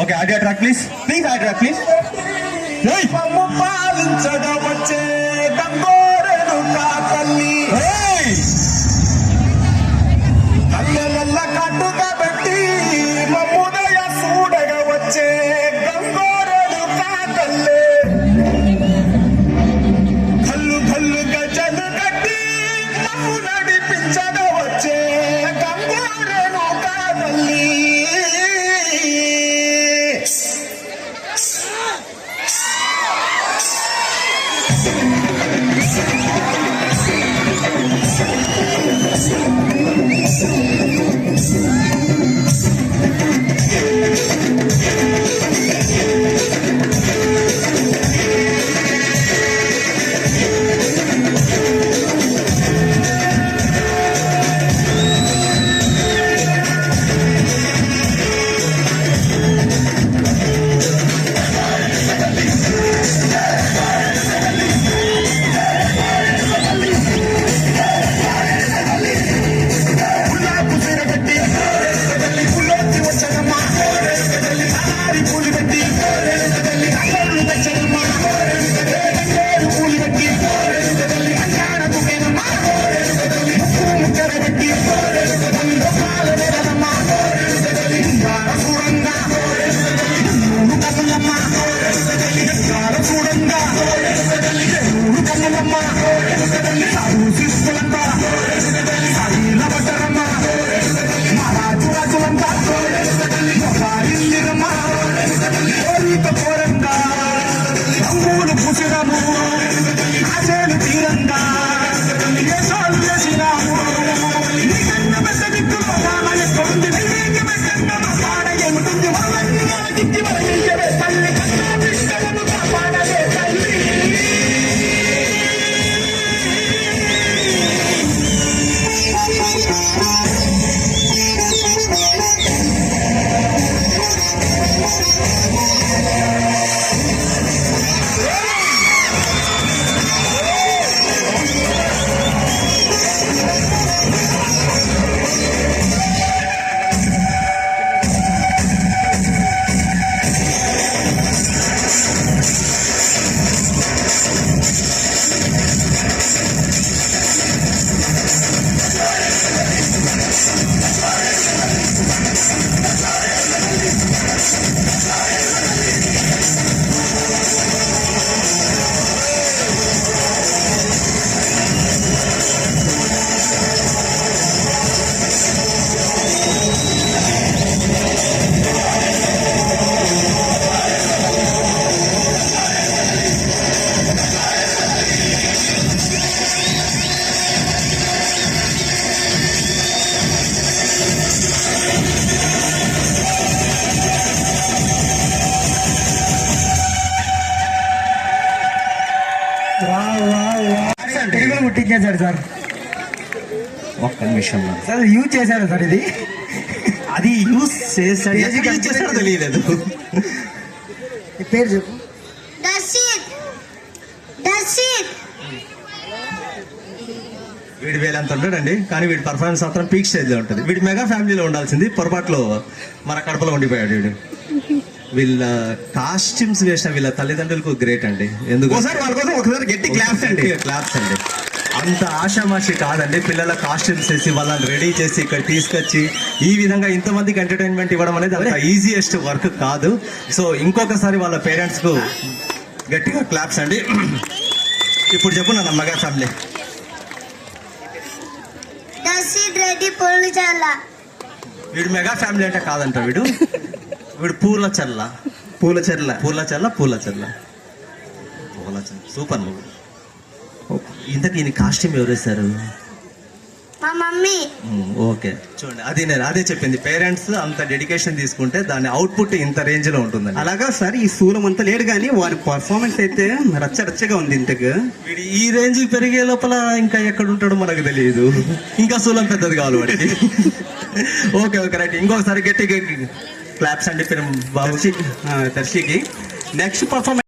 Okay audio track please audio track please. పాలించడవచ్చే గంగోరెను కాకల్లి కళ్ళ కట్టుగా పెట్టి మమ్ముదయ చూడగా వచ్చే గంగోరెను కాకల్లే కల్లు కల్లు గజలు కట్టి మమ్ము నడిపించగా వచ్చే గంగోరెను కాకల్లి. ముట్టించేశాడు సార్. ఒక్క నిమిషం సార్ యూజ్ చేశాడు సార్. ఇది అది యూజ్ చేశాడో తెలియలేదు. పేరు చెప్పు. వీడి వేలంత ఉంటాడండి, కానీ వీడి పర్ఫార్మెన్స్ మాత్రం పీక్ స్టేజ్ లో ఉంటుంది. వీడి మెగా ఫ్యామిలీలో ఉండాల్సింది, పొరపాట్లో మన కడపలో ఉండిపోయాడు వీడు. వీళ్ళ కాస్ట్యూమ్స్ వేసిన వీళ్ళ తల్లిదండ్రులకు గ్రేట్ అండి. ఎందుకు ఒకసారి గట్టి క్లాప్స్ అండి. అంత ఆషామాషి కాదండి. పిల్లల కాస్ట్యూమ్స్ వేసి వాళ్ళని రెడీ చేసి ఇక్కడ తీసుకొచ్చి ఈ విధంగా ఇంతమందికి ఎంటర్టైన్మెంట్ ఇవ్వడం అనేది అంత ఈజియెస్ట్ వర్క్ కాదు. సో ఇంకొకసారి వాళ్ళ పేరెంట్స్ కు గట్టిగా క్లాప్స్ అండి. ఇప్పుడు చెప్పు నా మెగా ఫ్యామిలీ. వీడు మెగా ఫ్యామిలీ అంటే కాదంట. వీడు పూల చెల్ల సూపర్ నువ్వు. ఇంతకీ ఈయన కాస్ట్యూమ్ ఎవరు వేశారు? మా మమ్మీ. ఓకే చూడండి, అదే చెప్పింది. పేరెంట్స్ అంత డెడికేషన్ తీసుకుంటే దాని అవుట్పుట్ ఇంత రేంజ్ లో ఉంటుందండి. అలాగా సార్, ఈ శూలం అంతా లేడు కానీ వారి పర్ఫార్మెన్స్ అయితే రచ్చగా ఉంది. ఇంతకు వీడు ఈ రేంజ్ పెరిగే లోపల ఇంకా ఎక్కడ ఉంటాడో మనకు తెలియదు. ఇంకా శూలం పెద్దది కావాలి వాడికి. Okay right. ఇంకొకసారి గట్టి క్లాప్స్ అండి బాబు దర్శికి. Next performance